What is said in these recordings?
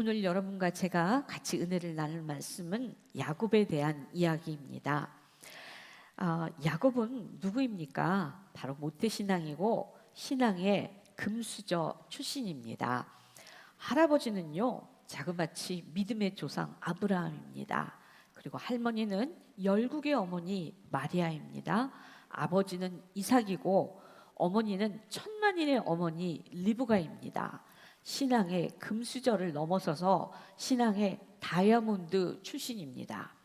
오늘 여러분과 제가 같이 은혜를 나눌 말씀은 야곱에 대한 이야기입니다. 야곱은 누구입니까? 바로 모태신앙이고 신앙의 금수저 출신입니다. 할아버지는요, 자그마치 믿음의 조상 아브라함입니다. 그리고 할머니는 열국의 어머니 마리아입니다. 아버지는 이삭이고 어머니는 천만인의 어머니 리브가입니다. 신앙의 금수저를 넘어서서 신앙의 다이아몬드 출신입니다.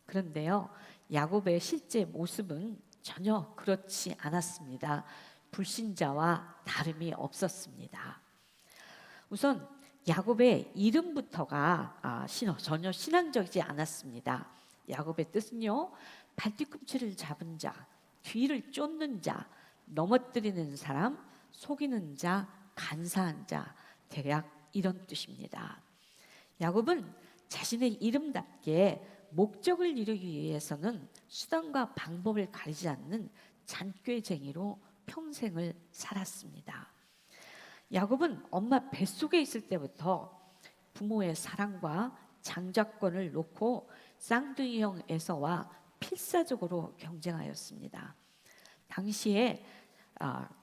그런데요, 야곱의 실제 모습은 전혀 그렇지 않았습니다. 불신자와 다름이 없었습니다. 우선 야곱의 이름부터가 전혀 신앙적이지 않았습니다. 야곱의 뜻은요, 발뒤꿈치를 잡은 자, 뒤를 쫓는 자, 넘어뜨리는 사람, 속이는 자, 간사한 자, 대략 이런 뜻입니다. 야곱은 자신의 이름답게 목적을 이루기 위해서는 수단과 방법을 가리지 않는 잔꾀쟁이로 평생을 살았습니다. 야곱은 엄마 뱃속에 있을 때부터 부모의 사랑과 장자권을 놓고 쌍둥이 형 에서와 필사적으로 경쟁하였습니다. 당시에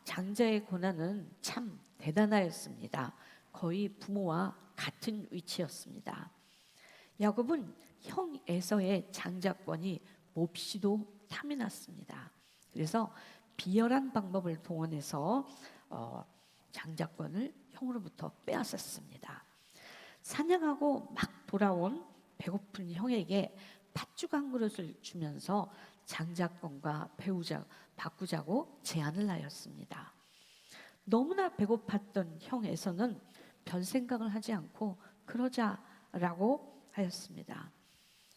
장자의 고난은 참 대단하였습니다. 거의 부모와 같은 위치였습니다. 야곱은 형 에서의 장자권이 몹시도 탐이 났습니다. 그래서 비열한 방법을 동원해서 장자권을 형으로부터 빼앗았습니다. 사냥하고 막 돌아온 배고픈 형에게 팥죽 한 그릇을 주면서 장자권과 바꾸자고 제안을 하였습니다. 너무나 배고팠던 형 에서는 별 생각을 하지 않고 그러자라고 하였습니다.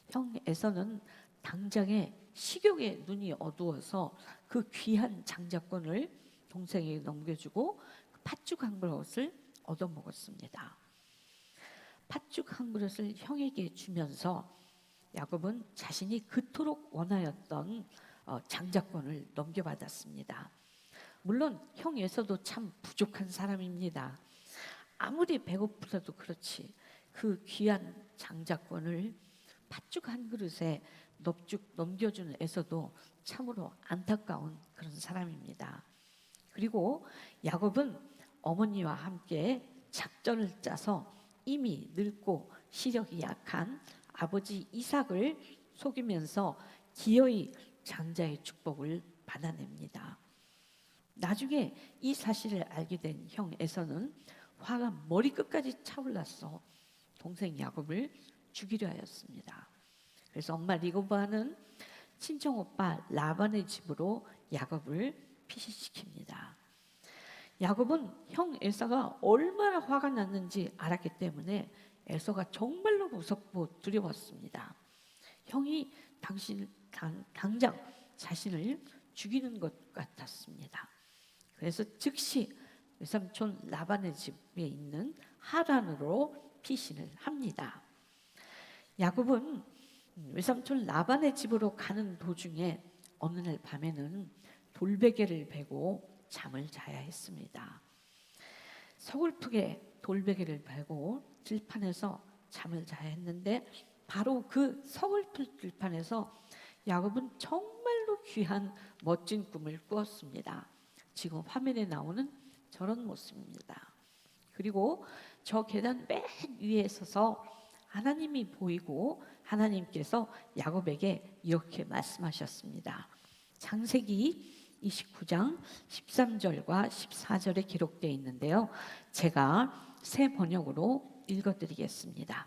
형 에서는 당장에 식욕에 눈이 어두워서 그 귀한 장자권을 동생에게 넘겨주고 팥죽 한 그릇을 얻어먹었습니다. 팥죽 한 그릇을 형에게 주면서 야곱은 자신이 그토록 원하였던 장자권을 넘겨받았습니다. 물론 형 에서도 참 부족한 사람입니다. 아무리 배고프다도 그렇지 그 귀한 장자권을 팥죽 한 그릇에 넘겨주는 에서도 참으로 안타까운 그런 사람입니다. 그리고 야곱은 어머니와 함께 작전을 짜서 이미 늙고 시력이 약한 아버지 이삭을 속이면서 기어이 장자의 축복을 받아냅니다. 나중에 이 사실을 알게 된 형 에서는 화가 머리끝까지 차올라서 동생 야곱을 죽이려 하였습니다. 그래서 엄마 리브가는 친정 오빠 라반의 집으로 야곱을 피신시킵니다. 야곱은 형 에서가 얼마나 화가 났는지 알았기 때문에 에서가 정말로 무섭고 두려웠습니다. 형이 당장 자신을 죽이는 것 같았습니다. 그래서 즉시 외삼촌 라반의 집에 있는 하란으로 피신을 합니다. 야곱은 외삼촌 라반의 집으로 가는 도중에 어느 날 밤에는 돌베개를 베고 잠을 자야 했습니다. 서글프게 돌베개를 베고 들판에서 잠을 자야 했는데 바로 그 서글픈 들판에서 야곱은 정말로 귀한 멋진 꿈을 꾸었습니다. 지금 화면에 나오는 저런 모습입니다. 그리고 저 계단 맨 위에 서서 하나님이 보이고 하나님께서 야곱에게 이렇게 말씀하셨습니다. 창세기 29장 13절과 14절에 기록되어 있는데요. 제가 새 번역으로 읽어드리겠습니다.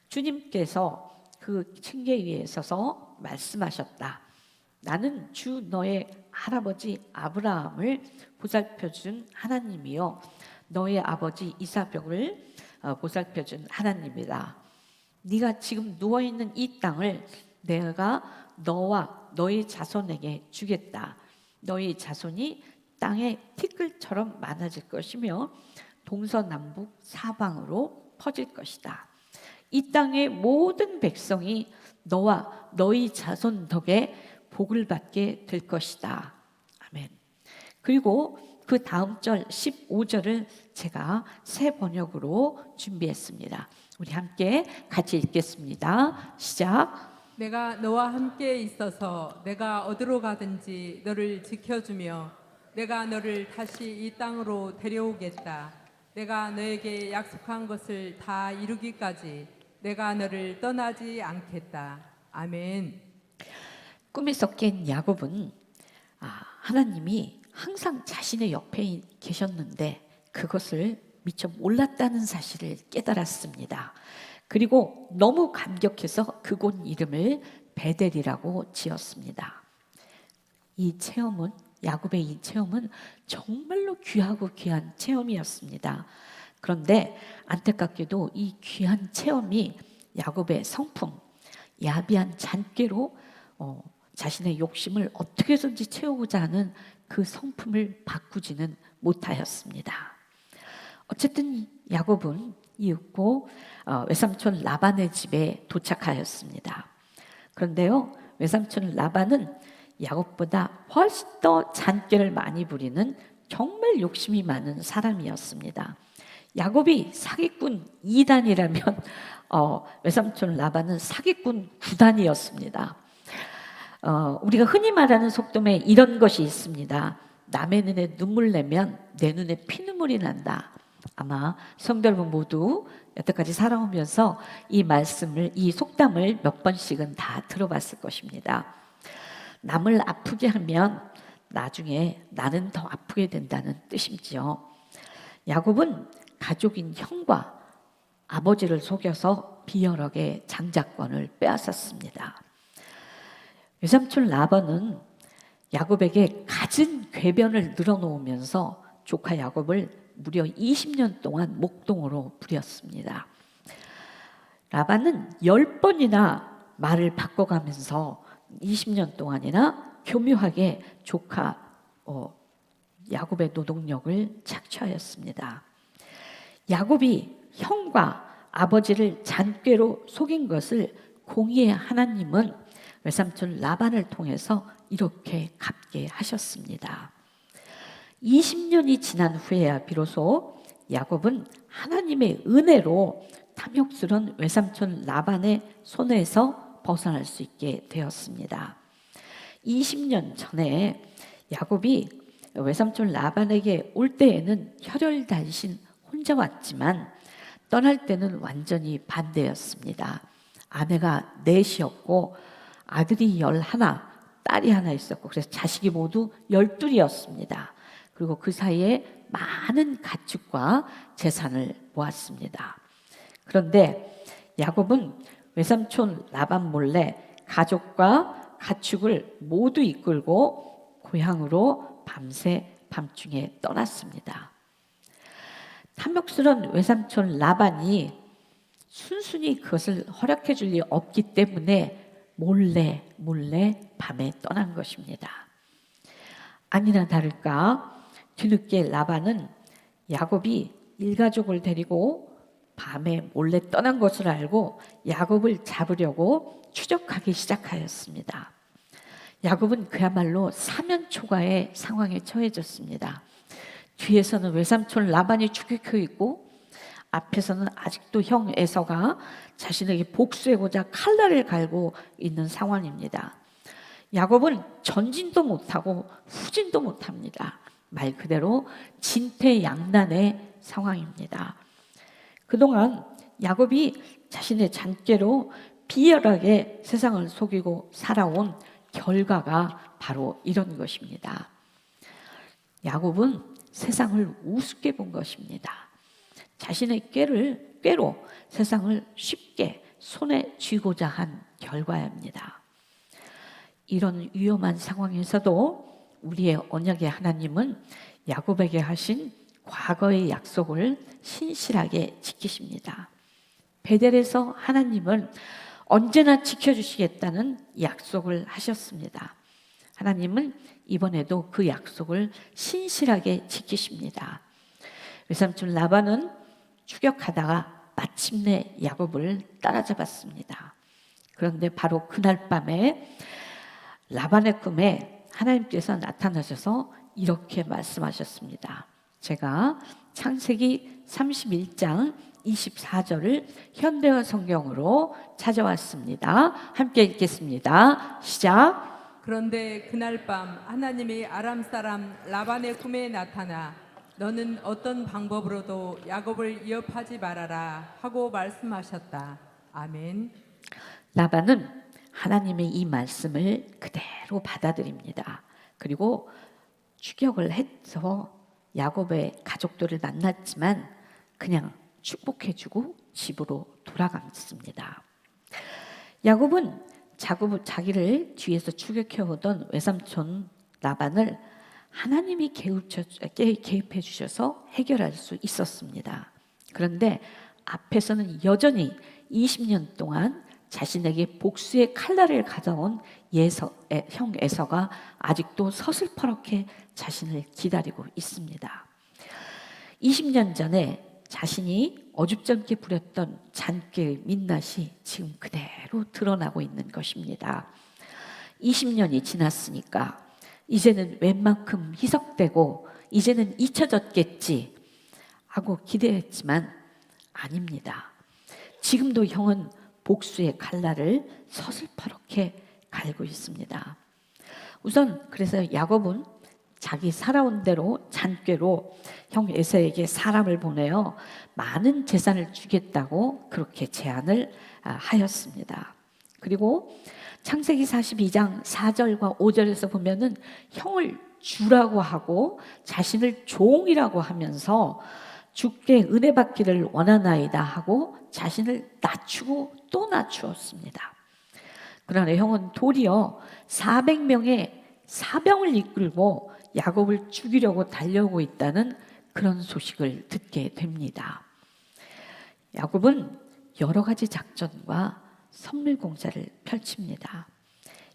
주님께서 그 층계 위에 서서 말씀하셨다. 나는 주 너의 할아버지 아브라함을 보살펴준 하나님이요 너의 아버지 이삭을 보살펴준 하나님이다. 네가 지금 누워있는 이 땅을 내가 너와 너의 자손에게 주겠다. 너희 자손이 땅의 티끌처럼 많아질 것이며 동서남북 사방으로 퍼질 것이다. 이 땅의 모든 백성이 너와 너희 자손 덕에 복을 받게 될 것이다. 아멘. 그리고 그 다음 절 15절을 제가 새 번역으로 준비했습니다. 우리 함께 같이 읽겠습니다. 시작. 내가 너와 함께 있어서 내가 어디로 가든지 너를 지켜주며 내가 너를 다시 이 땅으로 데려오겠다. 내가 너에게 약속한 것을 다 이루기까지 내가 너를 떠나지 않겠다. 아멘. 꿈에서 깬 야곱은 하나님이 항상 자신의 옆에 계셨는데 그것을 미처 몰랐다는 사실을 깨달았습니다. 그리고 너무 감격해서 그곳 이름을 베델이라고 지었습니다. 야곱의 이 체험은 정말로 귀하고 귀한 체험이었습니다. 그런데 안타깝게도 이 귀한 체험이 야곱의 성품, 야비한 잔꾀로 자신의 욕심을 어떻게든지 채우고자 하는 그 성품을 바꾸지는 못하였습니다. 어쨌든 야곱은 이윽고 외삼촌 라반의 집에 도착하였습니다. 그런데요, 외삼촌 라반은 야곱보다 훨씬 더 잔꾀를 많이 부리는 정말 욕심이 많은 사람이었습니다. 야곱이 사기꾼 2단이라면 외삼촌 라반은 사기꾼 9단이었습니다. 우리가 흔히 말하는 속담에 이런 것이 있습니다. 남의 눈에 눈물 내면 내 눈에 피눈물이 난다. 아마 성도 여러분 모두 여태까지 살아오면서 이 속담을 몇 번씩은 다 들어봤을 것입니다. 남을 아프게 하면 나중에 나는 더 아프게 된다는 뜻이죠. 야곱은 가족인 형과 아버지를 속여서 비열하게 장자권을 빼앗았습니다. 외삼촌 라반은 야곱에게 갖은 궤변을 늘어놓으면서 조카 야곱을 무려 20년 동안 목동으로 부렸습니다. 라반은 10번이나 말을 바꿔가면서 20년 동안이나 교묘하게 조카 야곱의 노동력을 착취하였습니다. 야곱이 형과 아버지를 잔꾀로 속인 것을 공의의 하나님은 외삼촌 라반을 통해서 이렇게 갚게 하셨습니다. 20년이 지난 후에야 비로소 야곱은 하나님의 은혜로 탐욕스러운 외삼촌 라반의 손에서 벗어날 수 있게 되었습니다. 20년 전에 야곱이 외삼촌 라반에게 올 때에는 혈혈단신 혼자 왔지만 떠날 때는 완전히 반대였습니다. 아내가 넷이었고 아들이 11, 딸이 하나 있었고 그래서 자식이 모두 12이었습니다. 그리고 그 사이에 많은 가축과 재산을 모았습니다. 그런데 야곱은 외삼촌 라반 몰래 가족과 가축을 모두 이끌고 고향으로 밤중에 떠났습니다. 탐욕스러운 외삼촌 라반이 순순히 그것을 허락해 줄 리 없기 때문에 몰래 밤에 떠난 것입니다. 아니나 다를까 뒤늦게 라반은 야곱이 일가족을 데리고 밤에 몰래 떠난 것을 알고 야곱을 잡으려고 추적하기 시작하였습니다. 야곱은 그야말로 사면초가의 상황에 처해졌습니다. 뒤에서는 외삼촌 라반이 추격해 있고 앞에서는 아직도 형 에서가 자신에게 복수하고자 칼날을 갈고 있는 상황입니다. 야곱은 전진도 못하고 후진도 못합니다. 말 그대로 진퇴양난의 상황입니다. 그동안 야곱이 자신의 잔꾀로 비열하게 세상을 속이고 살아온 결과가 바로 이런 것입니다. 야곱은 세상을 우습게 본 것입니다. 자신의 꾀로 세상을 쉽게 손에 쥐고자 한 결과입니다. 이런 위험한 상황에서도 우리의 언약의 하나님은 야곱에게 하신 과거의 약속을 신실하게 지키십니다. 베델에서 하나님은 언제나 지켜주시겠다는 약속을 하셨습니다. 하나님은 이번에도 그 약속을 신실하게 지키십니다. 외삼촌 라반은 추격하다가 마침내 야곱을 따라잡았습니다. 그런데 바로 그날 밤에 라반의 꿈에 하나님께서 나타나셔서 이렇게 말씀하셨습니다. 제가 창세기 31장 24절을 현대어 성경으로 찾아왔습니다. 함께 읽겠습니다. 시작. 그런데 그날 밤 하나님이 아람 사람 라반의 꿈에 나타나 너는 어떤 방법으로도 야곱을 위협하지 말아라 하고 말씀하셨다. 아멘. 라반은 하나님의 이 말씀을 그대로 받아들입니다. 그리고 추격을 해서 야곱의 가족들을 만났지만 그냥 축복해주고 집으로 돌아갔습니다. 야곱은 자기를 뒤에서 추격해오던 외삼촌 라반을 하나님이 개입해 주셔서 해결할 수 있었습니다. 그런데 앞에서는 여전히 20년 동안 자신에게 복수의 칼날을 가져온 형 에서가 아직도 서슬퍼렇게 자신을 기다리고 있습니다. 20년 전에 자신이 어줍잖게 부렸던 잔꾀의 민낯이 지금 그대로 드러나고 있는 것입니다. 20년이 지났으니까 이제는 웬만큼 희석되고 이제는 잊혀졌겠지 하고 기대했지만 아닙니다. 지금도 형은 복수의 칼날을 서슬퍼렇게 갈고 있습니다. 우선 그래서 야곱은 자기 살아온 대로 잔꾀로 형 에서에게 사람을 보내어 많은 재산을 주겠다고 그렇게 제안을 하였습니다. 그리고 창세기 42장 4절과 5절에서 보면은 형을 주라고 하고 자신을 종이라고 하면서 주께 은혜 받기를 원하나이다 하고 자신을 낮추고 또 낮추었습니다. 그러나 형은 도리어 400명의 사병을 이끌고 야곱을 죽이려고 달려오고 있다는 그런 소식을 듣게 됩니다. 야곱은 여러 가지 작전과 선물 공세를 펼칩니다.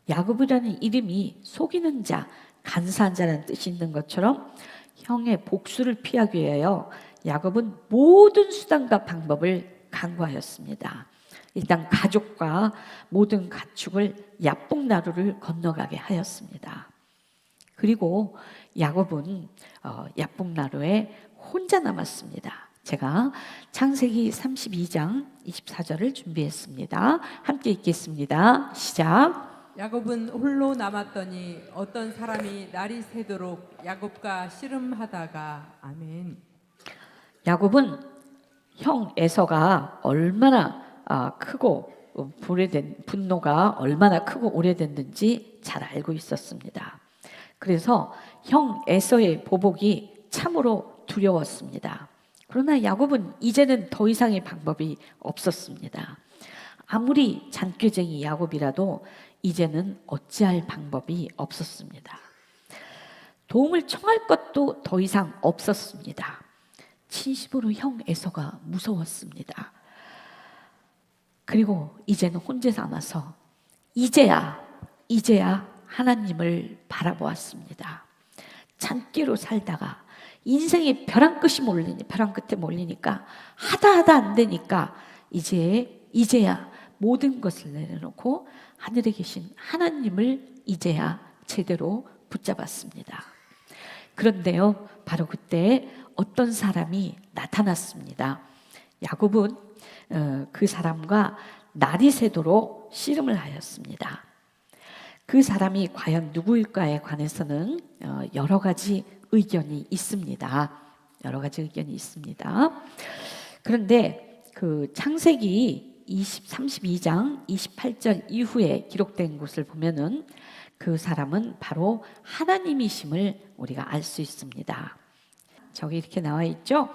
야곱이라는 이름이 속이는 자, 간사한 자라는 뜻이 있는 것처럼 형의 복수를 피하기 위하여 야곱은 모든 수단과 방법을 강구하였습니다. 일단 가족과 모든 가축을 야복나루를 건너가게 하였습니다. 그리고 야곱은 야복나루에 혼자 남았습니다. 제가 창세기 32장 24절을 준비했습니다. 함께 읽겠습니다. 시작. 야곱은 홀로 남았더니 어떤 사람이 날이 새도록 야곱과 씨름하다가 아멘. 야곱은 형 에서가 얼마나 크고 분노가 얼마나 크고 오래됐는지 잘 알고 있었습니다. 그래서 형 에서의 보복이 참으로 두려웠습니다. 그러나 야곱은 이제는 더 이상의 방법이 없었습니다. 아무리 잔꾀쟁이 야곱이라도 이제는 어찌할 방법이 없었습니다. 도움을 청할 것도 더 이상 없었습니다. 진심으로 형 에서가 무서웠습니다. 그리고 이제는 혼자 남아서 이제야 하나님을 바라보았습니다. 잔꾀로 살다가 인생의 벼랑 끝에 몰리니까 하다 안 되니까 이제야 모든 것을 내려놓고 하늘에 계신 하나님을 이제야 제대로 붙잡았습니다. 그런데요, 바로 그때 어떤 사람이 나타났습니다. 야곱은 그 사람과 날이 새도록 씨름을 하였습니다. 그 사람이 과연 누구일까에 관해서는 여러 가지 의견이 있습니다. 그런데 그 창세기 32장 28절 이후에 기록된 것을 보면은 그 사람은 바로 하나님이심을 우리가 알 수 있습니다. 저기 이렇게 나와 있죠.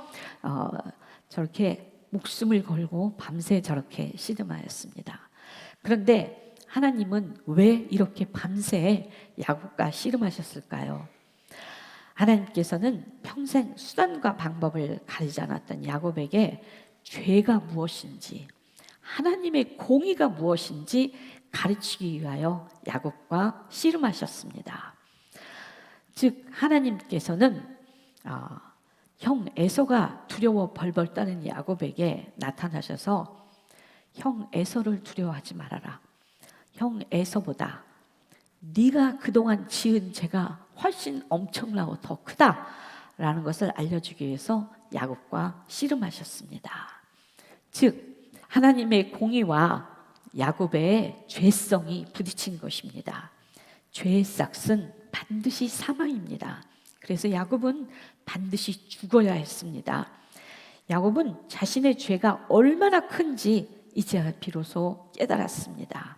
저렇게 목숨을 걸고 밤새 저렇게 씨름하였습니다. 그런데 하나님은 왜 이렇게 밤새 야곱과 씨름하셨을까요? 하나님께서는 평생 수단과 방법을 가리지 않았던 야곱에게 죄가 무엇인지, 하나님의 공의가 무엇인지 가르치기 위하여 야곱과 씨름하셨습니다. 즉 하나님께서는 형 에서가 두려워 벌벌 떠는 야곱에게 나타나셔서 형 에서를 두려워하지 말아라. 형 에서보다 네가 그동안 지은 죄가 훨씬 엄청나고 더 크다라는 것을 알려주기 위해서 야곱과 씨름하셨습니다. 즉 하나님의 공의와 야곱의 죄성이 부딪힌 것입니다. 죄의 싹은 반드시 사망입니다. 그래서 야곱은 반드시 죽어야 했습니다. 야곱은 자신의 죄가 얼마나 큰지 이제야 비로소 깨달았습니다.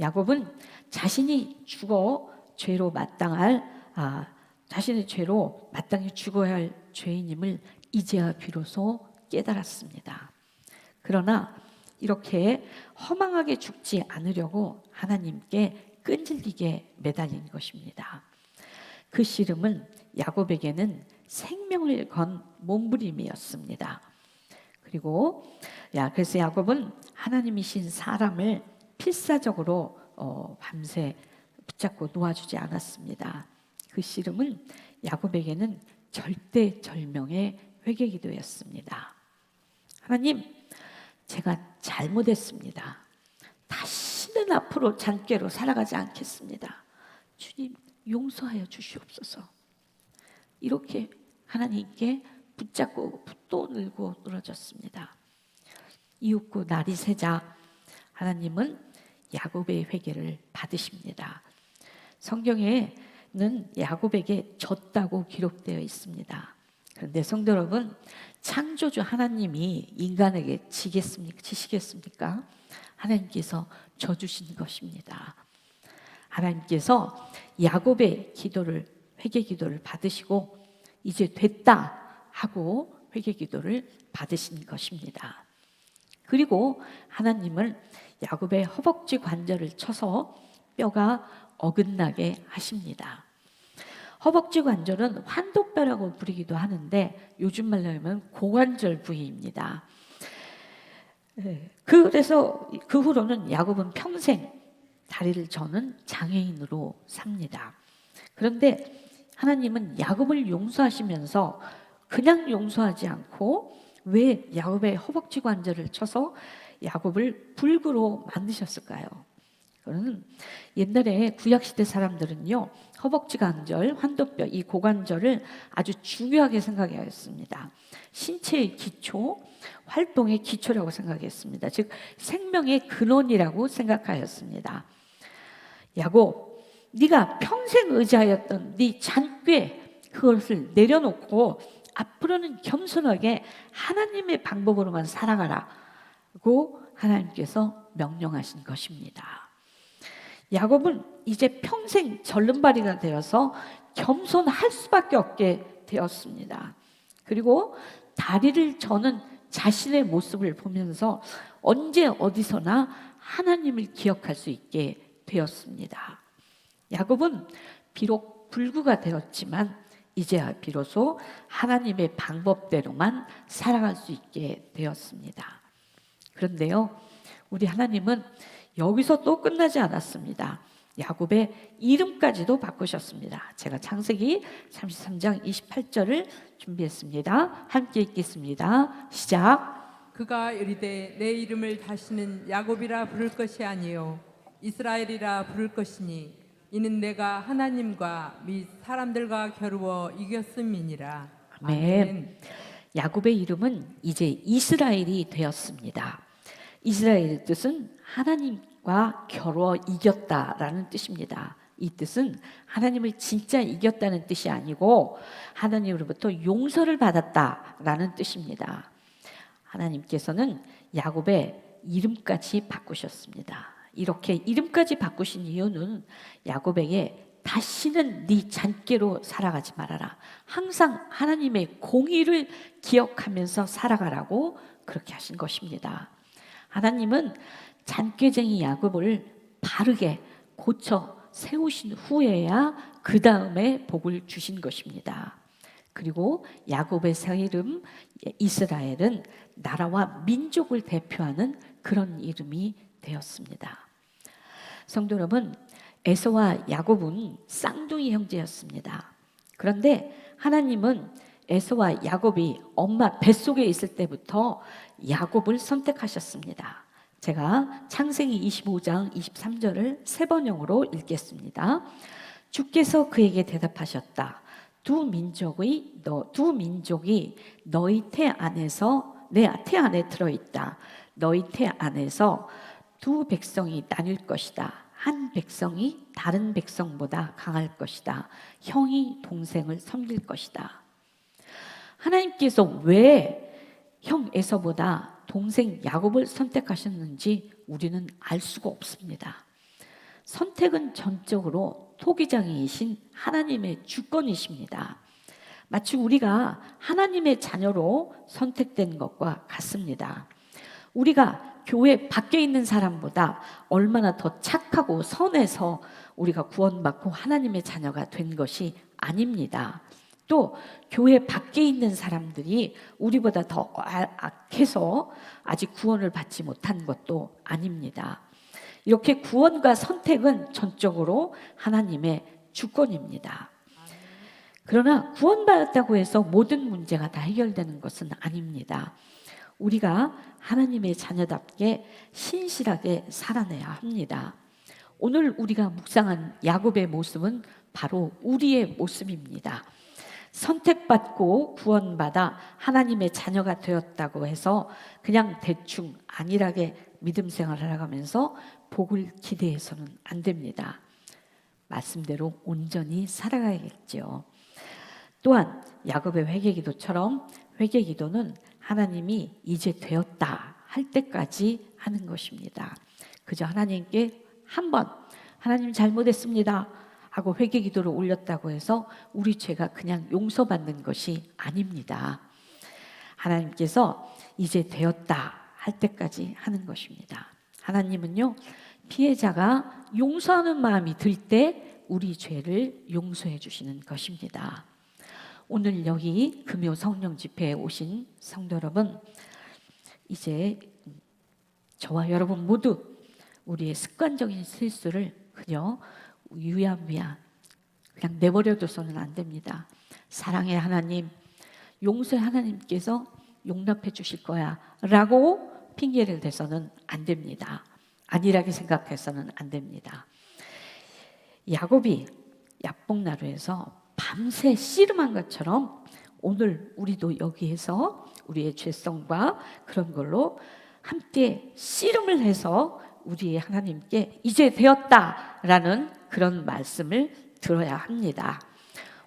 야곱은 자신이 죽어 죄로 자신의 죄로 마땅히 죽어야 할 죄인임을 이제야 비로소 깨달았습니다. 그러나 이렇게 허망하게 죽지 않으려고 하나님께 끈질기게 매달린 것입니다. 그 씨름은 야곱에게는 생명을 건 몸부림이었습니다. 그래서 야곱은 하나님이신 사람을 필사적으로 밤새 붙잡고 놓아주지 않았습니다. 그 씨름은 야곱에게는 절대절명의 회개기도였습니다. 하나님, 제가 잘못했습니다. 다시는 앞으로 잔꾀로 살아가지 않겠습니다. 주님, 용서하여 주시옵소서. 이렇게 하나님께 붙잡고 또 늘고 늘어졌습니다. 이윽고 날이 새자 하나님은 야곱의 회개를 받으십니다. 성경에는 야곱에게 졌다고 기록되어 있습니다. 그런데 성도 여러분, 창조주 하나님이 인간에게 지시겠습니까? 하나님께서 져주신 것입니다. 하나님께서 야곱의 회개 기도를 받으시고 이제 됐다 하고 회개 기도를 받으신 것입니다. 그리고 하나님은 야곱의 허벅지 관절을 쳐서 뼈가 어긋나게 하십니다. 허벅지 관절은 환도뼈라고 부르기도 하는데 요즘 말로 하면 고관절 부위입니다. 그래서 그 후로는 야곱은 평생 다리를 저는 장애인으로 삽니다. 그런데 하나님은 야곱을 용서하시면서 그냥 용서하지 않고 왜 야곱의 허벅지 관절을 쳐서 야곱을 불구로 만드셨을까요? 그거는 옛날에 구약시대 사람들은요, 허벅지 관절, 환도뼈, 이 고관절을 아주 중요하게 생각하였습니다. 신체의 기초, 활동의 기초라고 생각했습니다. 즉 생명의 근원이라고 생각하였습니다. 야곱, 네가 평생 의지하였던 네 잔꾀 그것을 내려놓고 앞으로는 겸손하게 하나님의 방법으로만 살아가라고 하나님께서 명령하신 것입니다. 야곱은 이제 평생 절름발이가 되어서 겸손할 수밖에 없게 되었습니다. 그리고 다리를 저는 자신의 모습을 보면서 언제 어디서나 하나님을 기억할 수 있게 되었습니다. 야곱은 비록 불구가 되었지만 이제야 비로소 하나님의 방법대로만 살아갈 수 있게 되었습니다. 그런데요, 우리 하나님은 여기서 또 끝나지 않았습니다. 야곱의 이름까지도 바꾸셨습니다. 제가 창세기 33장 28절을 준비했습니다. 함께 읽겠습니다. 시작. 그가 이르되 내 이름을 다시는 야곱이라 부를 것이 아니요 이스라엘이라 부를 것이니 이는 내가 하나님과 및 사람들과 겨루어 이겼음이니라. 아멘. 야곱의 이름은 이제 이스라엘이 되었습니다. 이스라엘의 뜻은 하나님과 겨루어 이겼다라는 뜻입니다. 이 뜻은 하나님을 진짜 이겼다는 뜻이 아니고 하나님으로부터 용서를 받았다라는 뜻입니다. 하나님께서는 야곱의 이름까지 바꾸셨습니다. 이렇게 이름까지 바꾸신 이유는 야곱에게 다시는 네 잔꾀로 살아가지 말아라. 항상 하나님의 공의를 기억하면서 살아가라고 그렇게 하신 것입니다. 하나님은 잔꾀쟁이 야곱을 바르게 고쳐 세우신 후에야 그 다음에 복을 주신 것입니다. 그리고 야곱의 새 이름 이스라엘은 나라와 민족을 대표하는 그런 이름이 되었습니다. 성도 여러분, 에서와 야곱은 쌍둥이 형제였습니다. 그런데 하나님은 에서와 야곱이 엄마 뱃속에 있을 때부터 야곱을 선택하셨습니다. 제가 창세기 25장 23절을 세 번역으로 읽겠습니다. 주께서 그에게 대답하셨다. 두 민족이 너희 태 안에서 내 태 안에 들어있다. 너희 태 안에서 두 백성이 나뉠 것이다. 한 백성이 다른 백성보다 강할 것이다. 형이 동생을 섬길 것이다. 하나님께서 왜 형 에서보다 동생 야곱을 선택하셨는지 우리는 알 수가 없습니다. 선택은 전적으로 토기장이신 하나님의 주권이십니다. 마치 우리가 하나님의 자녀로 선택된 것과 같습니다. 우리가 교회 밖에 있는 사람보다 얼마나 더 착하고 선해서 우리가 구원받고 하나님의 자녀가 된 것이 아닙니다. 또 교회 밖에 있는 사람들이 우리보다 더 악해서 아직 구원을 받지 못한 것도 아닙니다. 이렇게 구원과 선택은 전적으로 하나님의 주권입니다. 그러나 구원받았다고 해서 모든 문제가 다 해결되는 것은 아닙니다. 우리가 하나님의 자녀답게 신실하게 살아내야 합니다. 오늘 우리가 묵상한 야곱의 모습은 바로 우리의 모습입니다. 선택받고 구원받아 하나님의 자녀가 되었다고 해서 그냥 대충 안일하게 믿음 생활을 하면서 복을 기대해서는 안 됩니다. 말씀대로 온전히 살아가야겠죠. 또한 야곱의 회개기도처럼 회개기도는 하나님이 이제 되었다 할 때까지 하는 것입니다. 그저 하나님께 한번 하나님 잘못했습니다 하고 회개기도를 올렸다고 해서 우리 죄가 그냥 용서받는 것이 아닙니다. 하나님께서 이제 되었다 할 때까지 하는 것입니다. 하나님은요, 피해자가 용서하는 마음이 들 때 우리 죄를 용서해 주시는 것입니다. 오늘 여기 금요 성령 집회에 오신 성도 여러분, 이제 저와 여러분 모두 우리의 습관적인 실수를 그냥 유야무야 그냥 내버려둬서는 안 됩니다. 사랑의 하나님, 용서의 하나님께서 용납해 주실 거야 라고 핑계를 대서는 안 됩니다. 안일하게 생각해서는 안 됩니다. 야곱이 야복나루에서 밤새 씨름한 것처럼 오늘 우리도 여기에서 우리의 죄성과 그런 걸로 함께 씨름을 해서 우리의 하나님께 이제 되었다라는 그런 말씀을 들어야 합니다.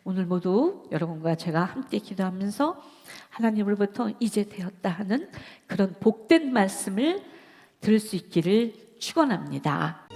오늘 모두 여러분과 제가 함께 기도하면서 하나님으로부터 이제 되었다 하는 그런 복된 말씀을 들을 수 있기를 축원합니다.